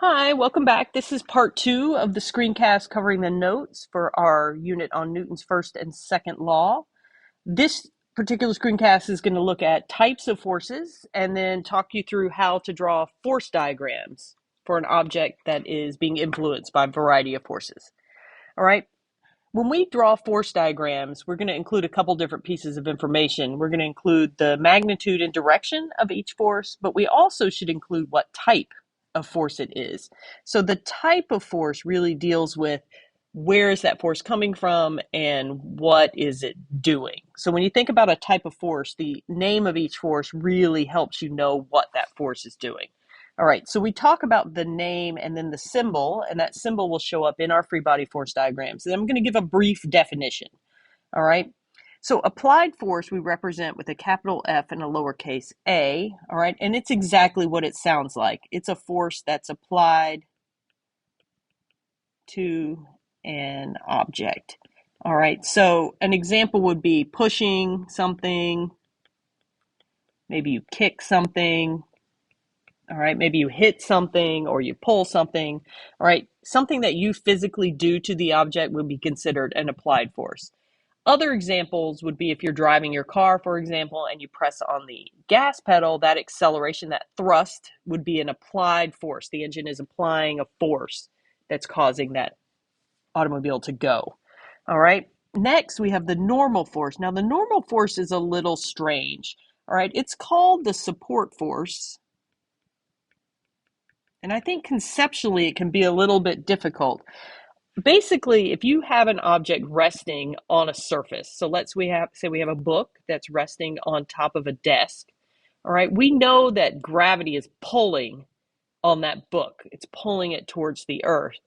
Hi, welcome back. This is part two of the screencast covering the notes for our unit on Newton's first and second law. This particular screencast is going to look at types of forces and then talk you through how to draw force diagrams for an object that is being influenced by a variety of forces. All right. When we draw force diagrams, we're going to include a couple different pieces of information. We're going to include the magnitude and direction of each force, but we also should include what type of force it is. So the type of force really deals with where is that force coming from and what is it doing. So when you think about a type of force, the name of each force really helps you know what that force is doing. All right, so we talk about the name and then the symbol, and that symbol will show up in our free body force diagrams. And I'm going to give a brief definition. All right, so applied force we represent with a capital F and a lowercase a. All right, and it's exactly what it sounds like. It's a force that's applied to an object. All right, so an example would be pushing something, maybe you kick something. All right, maybe you hit something or you pull something. All right, something that you physically do to the object would be considered an applied force. Other examples would be if you're driving your car, for example, and you press on the gas pedal, that acceleration, that thrust would be an applied force. The engine is applying a force that's causing that automobile to go. All right, next we have the normal force. Now, the normal force is a little strange. All right, it's called the support force. And I think conceptually it can be a little bit difficult. Basically, if you have an object resting on a surface, so say we have a book that's resting on top of a desk. All right, we know that gravity is pulling on that book. It's pulling it towards the earth.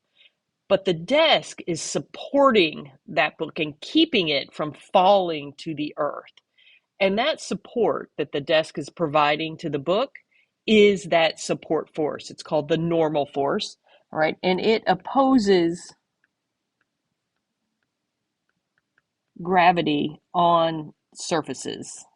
But the desk is supporting that book and keeping it from falling to the earth. And that support that the desk is providing to the book is that support force. It's called the normal force, all right? And it opposes gravity on surfaces.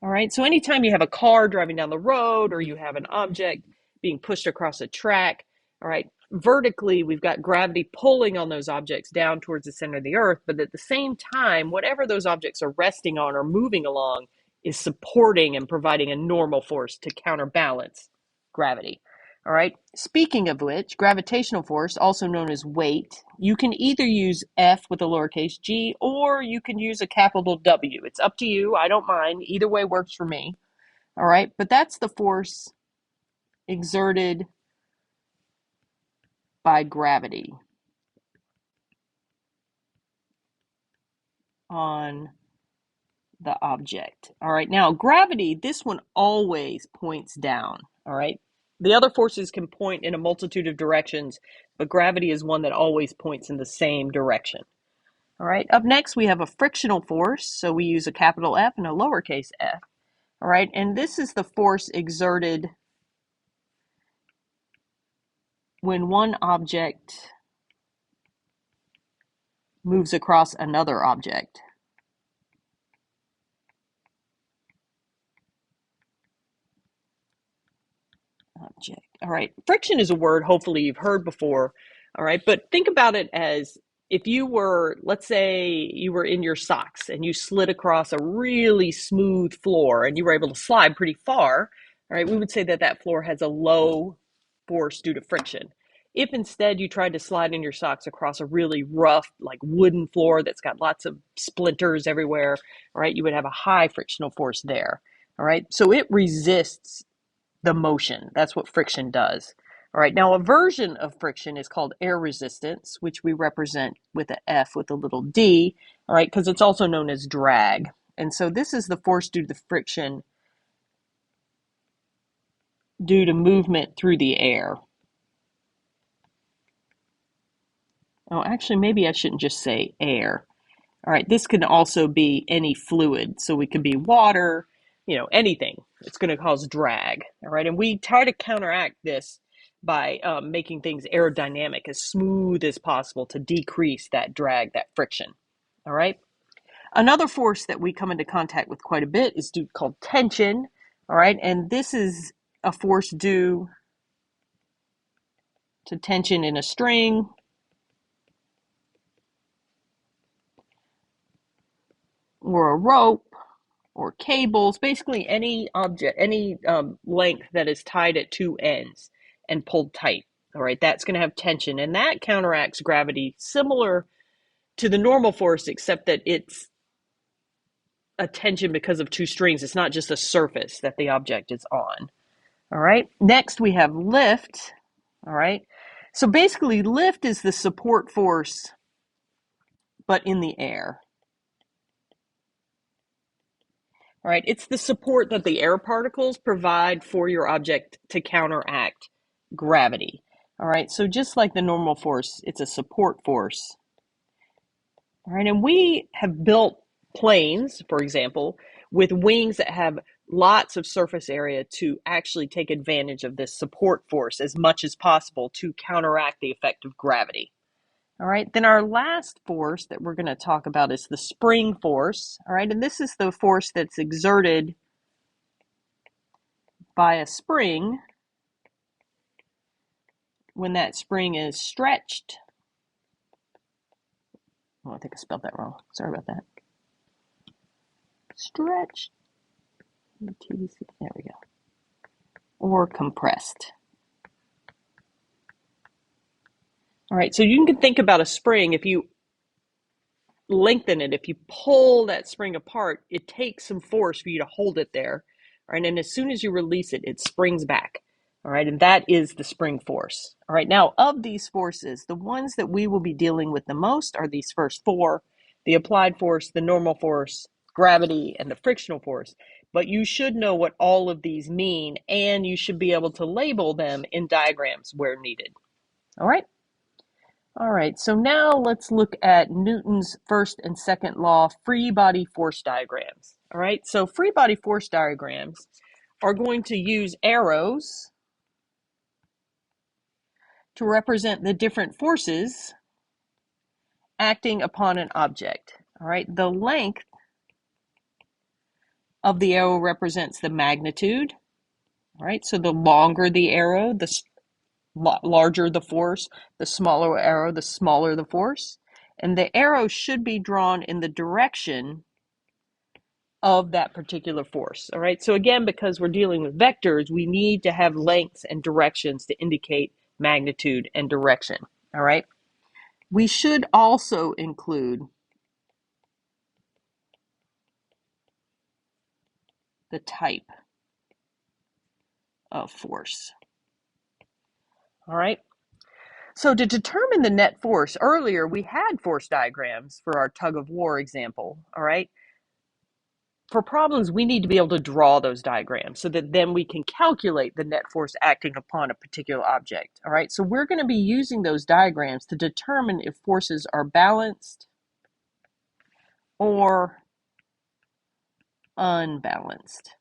All right, so anytime you have a car driving down the road or you have an object being pushed across a track, all right, vertically we've got gravity pulling on those objects down towards the center of the earth, but at the same time, whatever those objects are resting on or moving along is supporting and providing a normal force to counterbalance gravity. All right, speaking of which, gravitational force, also known as weight, you can either use F with a lowercase g or you can use a capital W. It's up to you. I don't mind. Either way works for me. All right, but that's the force exerted by gravity on the object. All right, now gravity, this one always points down. All right, the other forces can point in a multitude of directions, but gravity is one that always points in the same direction. All right, up next we have a frictional force, so we use a capital F and a lowercase f. All right, and this is the force exerted when one object moves across another object. All right, friction is a word hopefully you've heard before. All right, but think about it as if you were, let's say you were in your socks and you slid across a really smooth floor and you were able to slide pretty far. All right, we would say that that floor has a low force due to friction. If instead you tried to slide in your socks across a really rough, like wooden floor that's got lots of splinters everywhere, all right, you would have a high frictional force there. All right, so it resists the motion. That's what friction does. All right, now a version of friction is called air resistance, which we represent with an F with a little d, all right, because it's also known as drag. And so this is the force due to the friction due to movement through the air. Oh, actually, maybe I shouldn't just say air. All right, this can also be any fluid. So it could be water, anything. It's going to cause drag. All right, and we try to counteract this by making things aerodynamic, as smooth as possible to decrease that drag, that friction. All right. Another force that we come into contact with quite a bit is called tension. All right, and this is a force due to tension in a string, or a rope, or cables, basically any object, any length that is tied at two ends and pulled tight. All right, that's going to have tension, and that counteracts gravity similar to the normal force, except that it's a tension because of two strings. It's not just a surface that the object is on. All right, next we have lift. All right, so basically lift is the support force, but in the air. All right, it's the support that the air particles provide for your object to counteract gravity. All right, so just like the normal force, it's a support force. All right, and we have built planes, for example, with wings that have lots of surface area to actually take advantage of this support force as much as possible to counteract the effect of gravity. All right, then our last force that we're going to talk about is the spring force. All right, and this is the force that's exerted by a spring when that spring is stretched. Oh, I think I spelled that wrong. Sorry about that. Stretched. There we go. Or compressed. All right, so you can think about a spring. If you lengthen it, if you pull that spring apart, it takes some force for you to hold it there. All right, and as soon as you release it, it springs back. All right, and that is the spring force. All right, now of these forces, the ones that we will be dealing with the most are these first four: the applied force, the normal force, gravity, and the frictional force. But you should know what all of these mean, and you should be able to label them in diagrams where needed. All right. All right, so now let's look at Newton's first and second law free body force diagrams. All right, so free body force diagrams are going to use arrows to represent the different forces acting upon an object. All right, the length of the arrow represents the magnitude. All right, so the longer the arrow, the larger the force, the smaller arrow, the smaller the force. And the arrow should be drawn in the direction of that particular force. All right, so again, because we're dealing with vectors, we need to have lengths and directions to indicate magnitude and direction. All right, we should also include the type of force. All right, so to determine the net force, earlier we had force diagrams for our tug of war example. All right, for problems, we need to be able to draw those diagrams so that then we can calculate the net force acting upon a particular object. All right, so we're going to be using those diagrams to determine if forces are balanced or unbalanced.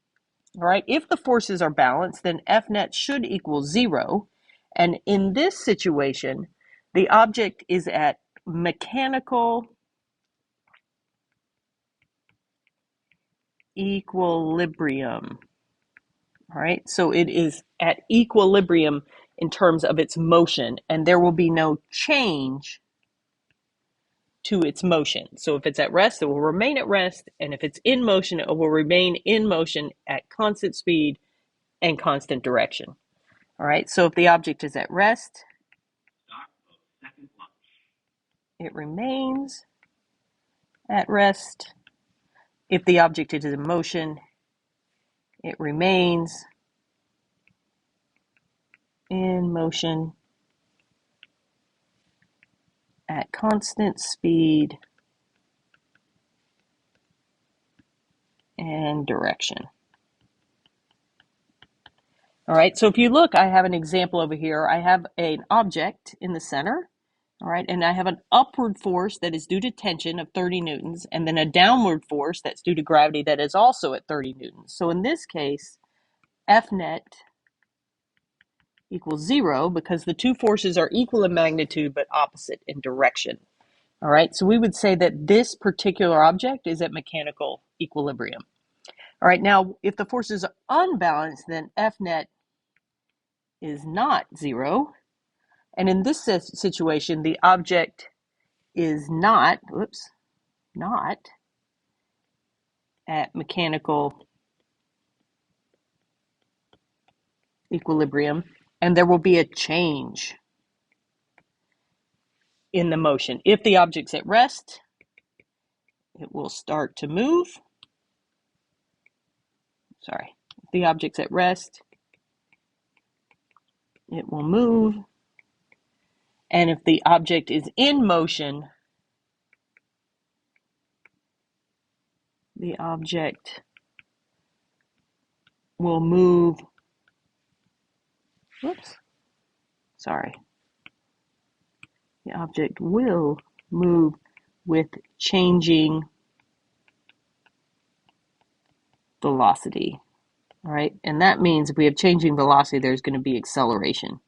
All right, if the forces are balanced, then F net should equal 0. And in this situation, the object is at mechanical equilibrium. All right, so it is at equilibrium in terms of its motion, and there will be no change to its motion. So if it's at rest, it will remain at rest, and if it's in motion, it will remain in motion at constant speed and constant direction. All right, so if the object is at rest, it remains at rest. If the object is in motion, it remains in motion at constant speed and direction. All right, so if you look, I have an example over here. I have an object in the center, all right, and I have an upward force that is due to tension of 30 newtons, and then a downward force that's due to gravity that is also at 30 newtons. So in this case, F net equals 0 because the two forces are equal in magnitude but opposite in direction. All right, so we would say that this particular object is at mechanical equilibrium. All right, now if the forces are unbalanced, then F net is not 0 And in this situation, the object is not at mechanical equilibrium, and there will be a change in the motion. If the object's at rest, it will start to move. Sorry, if the object's at rest, it will move. And if the object is in motion, the object will move. The object will move with changing velocity. All right, and that means if we have changing velocity, there's going to be acceleration.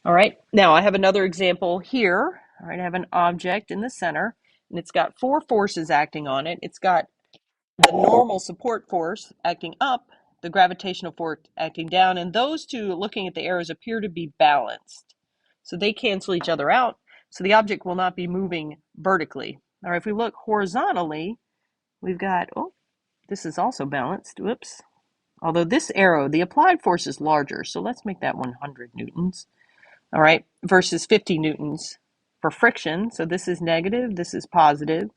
All right, now I have another example here. All right, I have an object in the center, and it's got 4 forces acting on it. It's got the normal support force acting up, the gravitational force acting down, and those two, looking at the arrows, appear to be balanced. So they cancel each other out, so the object will not be moving vertically. All right, if we look horizontally, we've got, this is also balanced, whoops. Although this arrow, the applied force is larger, so let's make that 100 newtons. All right, versus 50 newtons for friction. So this is negative, this is positive.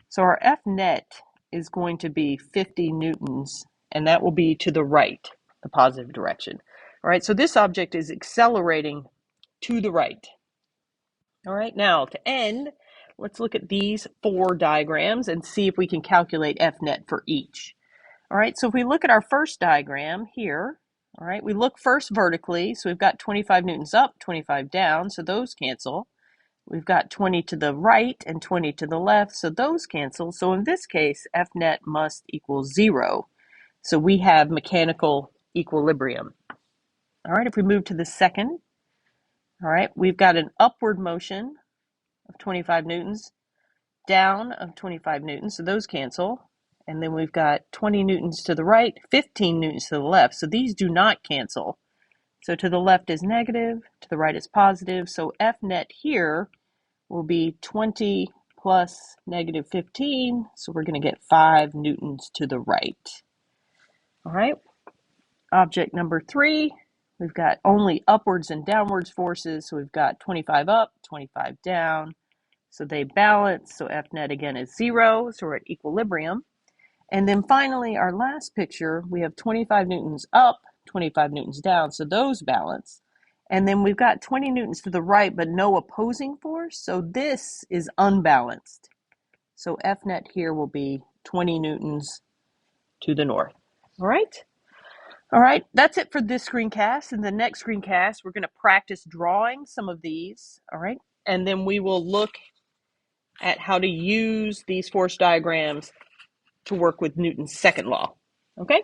So our F net is going to be 50 newtons, and that will be to the right, the positive direction. All right, so this object is accelerating to the right. All right, now to end, let's look at these 4 diagrams and see if we can calculate F net for each. All right, so if we look at our first diagram here, all right, we look first vertically, so we've got 25 newtons up, 25 down, so those cancel. We've got 20 to the right and 20 to the left, so those cancel. So in this case, F net must equal 0. So we have mechanical equilibrium. All right, if we move to the second, all right, we've got an upward motion of 25 newtons, down of 25 newtons, so those cancel. And then we've got 20 newtons to the right, 15 newtons to the left, so these do not cancel. So to the left is negative, to the right is positive, so F net here will be 20 plus negative 15, so we're going to get 5 newtons to the right. All right, object number 3, we've got only upwards and downwards forces, so we've got 25 up, 25 down, so they balance, so F net again is 0, so we're at equilibrium. And then finally, our last picture, we have 25 newtons up, 25 newtons down, so those balance. And then we've got 20 newtons to the right, but no opposing force, so this is unbalanced. So F net here will be 20 newtons to the north. All right? All right, that's it for this screencast. In the next screencast, we're going to practice drawing some of these, all right? And then we will look at how to use these force diagrams to work with Newton's second law. Okay?